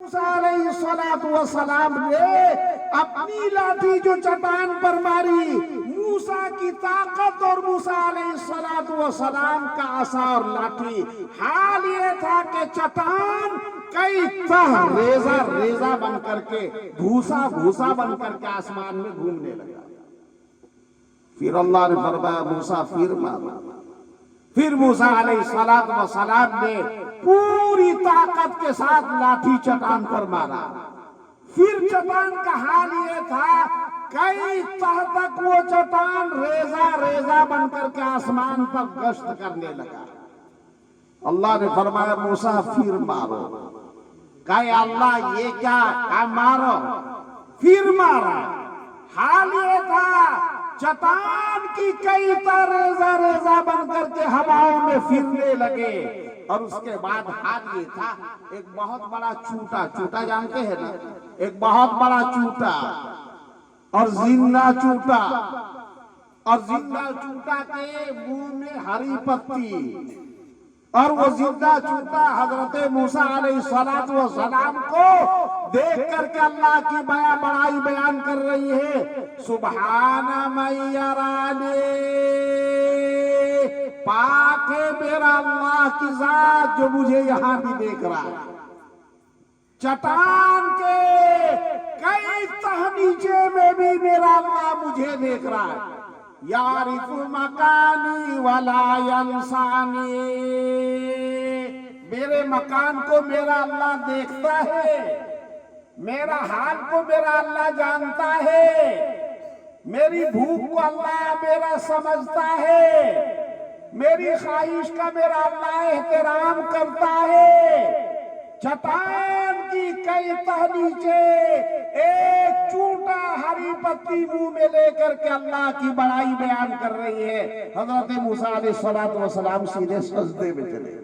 موسیٰ علیہ السلام نے اپنی لاٹھی جو چٹان پر ماری، موسیٰ کی طاقت اور موسیٰ علیہ السلام کا عصا اور لاٹھی، حال یہ تھا کہ چٹان کئی تہ ریزہ ریزہ بن کر کے بھوسا بھوسا بن کر کے آسمان میں گھومنے لگا۔ پھر اللہ نے فرمایا موسیٰ پھر مارا۔ پھر موسیٰ علیہ السلام نے پوری طاقت کے ساتھ لاٹھی چٹان پر مارا۔ پھر چٹان کا حال یہ تھا کئی تہ تک وہ چٹان ریزہ ریزہ بن کر کے آسمان پر گشت کرنے لگا۔ اللہ نے فرمایا موسیٰ پھر مارو۔ کہا اللہ یہ کیا؟ مارو۔ پھر مارا۔ حال یہ تھا چٹان کی کئی تہ ریزہ ریزہ بن کر کے ہواؤں میں پھرنے لگے، اور اس کے بعد حال یہ تھا ایک بہت بڑا چوٹا، چوٹا جانتے ہیں نا، ایک بہت بڑا چوٹا اور زندہ چوٹا، اور زندہ چوٹا کے منہ میں ہری پتی، اور وہ زندہ چوٹا حضرت موسیٰ علیہ السلام کو دیکھ کر کے اللہ کی بڑائی بیان کر رہی ہے، سبحان من یرانی، پاک ہے میرا اللہ کی ذات جو مجھے یہاں بھی دیکھ رہا ہے۔ چٹان کے کئی تہ نیچے میں بھی میرا اللہ مجھے دیکھ رہا ہے۔ یعرف مکانی ولا ینسانی، میرے مکان کو میرا اللہ دیکھتا ہے، میرا حال کو میرا اللہ جانتا ہے، میری بھوک کو اللہ میرا سمجھتا ہے، میری خواہش کا میرا اللہ احترام کرتا ہے۔ چٹان کی کئی تہ نیچے ایک چوٹا ہری پتی منہ میں لے کر کے اللہ کی بڑائی بیان کر رہی ہے۔ حضرت موسیٰ علیہ السلام سیدھے سجدے میں چلے گئے۔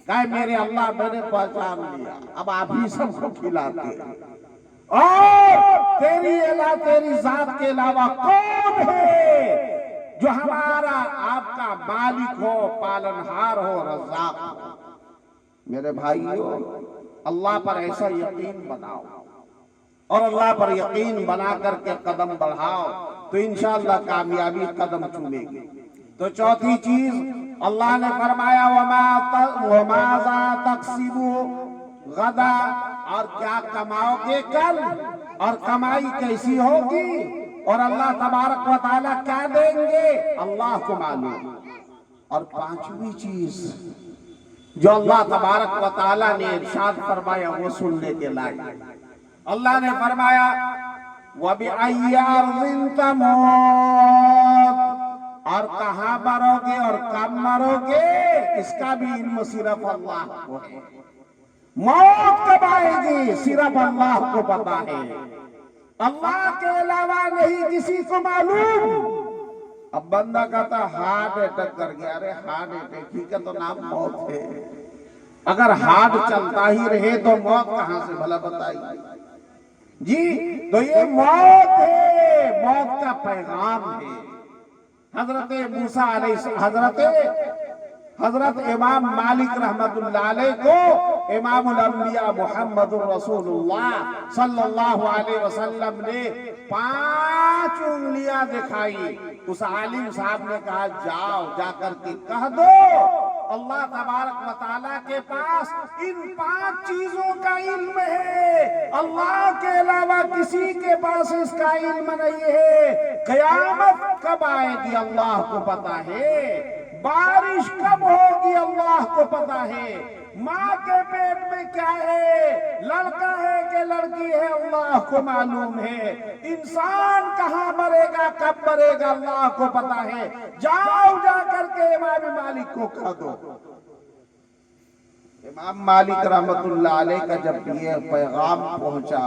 کہا میرے اللہ میں نے پہچان لیا، اب آپ ہی سب کو کھلاتے ہیں، اور تیری ذات کے علاوہ کون ہے جو ہمارا آپ کا مالک ہو، پالنہار ہو، رزاق ہو۔ میرے بھائیو، اللہ پر ایسا یقین بناؤ اور اللہ پر یقین بنا کر کے قدم بڑھاؤ تو انشاءاللہ کامیابی قدم چومے گی۔ تو چوتھی چیز اللہ نے فرمایا وَمَاذَا تَكْسِبُ غَدًا، اور کیا کماؤ گے کل، اور کمائی کیسی ہوگی، اور اللہ تبارک و تعالیٰ کیا دیں گے اللہ کو معلوم۔ اور پانچویں چیز جو اللہ تبارک و تعالیٰ نے ارشاد فرمایا وہ سننے کے لائق، اللہ نے فرمایا وَبِأَيِّ أَرْضٍ تَمُوتُ، اور کہاں مرو گے اور کب مرو گے اس کا بھی علم صرف اللہ کو ہے۔ موت کب آئے گی صرف اللہ کو پتا ہے، اللہ کے علاوہ نہیں کسی کو معلوم۔ اب بندہ کہتا ہارٹ اٹیک کر گیا، ارے ہارٹ اٹیک ہی کا تو نام موت ہے، اگر ہارٹ چلتا ہی رہے تو موت کہاں سے بھلا بتائیے جی؟ تو یہ موت ہے، موت کا پیغام ہے۔ حضرت موسیٰ علیہ حضرت امام مالک رحمت اللہ علیہ کو امام الانبیاء محمد الرسول اللہ صلی اللہ علیہ وسلم نے 5 انگلیاں دکھائی۔ اس عالم صاحب نے کہا جاؤ جا کر کے کہہ دو اللہ تبارک و تعالیٰ کے پاس ان 5 چیزوں کا علم ہے، اللہ کے علاوہ کسی کے پاس اس کا علم نہیں ہے۔ قیامت کب آئے گی اللہ کو پتا ہے، بارش کب ہوگی اللہ کو پتا ہے، ماں کے پیٹ میں کیا ہے، لڑکا ہے کہ لڑکی ہے اللہ کو معلوم ہے، انسان کہاں مرے گا کب مرے گا اللہ کو پتا ہے۔ جاؤ جا کر کے امام مالک کو کہہ دو۔ امام مالک رحمت اللہ علیہ کا جب یہ پیغام پہنچا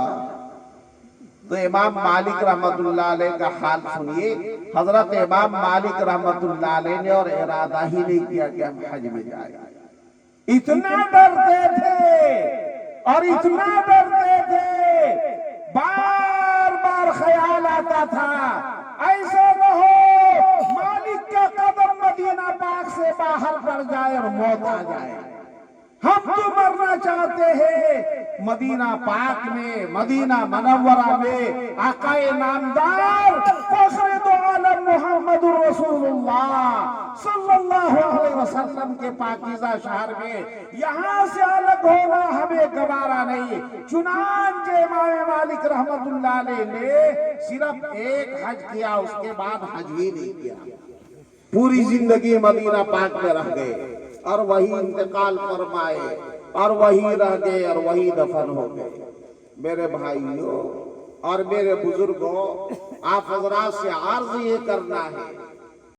تو امام مالک رحمت اللہ علیہ کا حال سنیے۔ حضرت امام مالک رحمت اللہ علیہ نے اور ارادہ ہی نہیں کیا کہ ہم حج میں جائیں، اتنا ڈرتے تھے اور اتنا ڈرتے تھے، بار بار خیال آتا تھا ایسا نہ ہو مالک کا قدم مدینہ پاک سے باہر پڑ جائے اور موت آ جائے۔ ہم تو مرنا چاہتے ہیں مدینہ پاک میں، مدینہ منورہ میں آقائے نامدار فخر دو عالم محمد الرسول اللہ صلی اللہ علیہ وسلم کے پاکیزہ شہر میں یہاں سے الگ ہونا ہمیں گوارا نہیں۔ چنانچہ امام مالک رحمت اللہ علیہ نے صرف ایک حج کیا، اس کے بعد حج ہی نہیں کیا، پوری زندگی مدینہ پاک میں رہ گئے اور وہی انتقال فرمائے اور وہی رہ گئے اور وہی دفن ہو گئے۔ میرے بھائیوں اور میرے بزرگوں، آپ حضرات سے عرض یہ کرنا ہے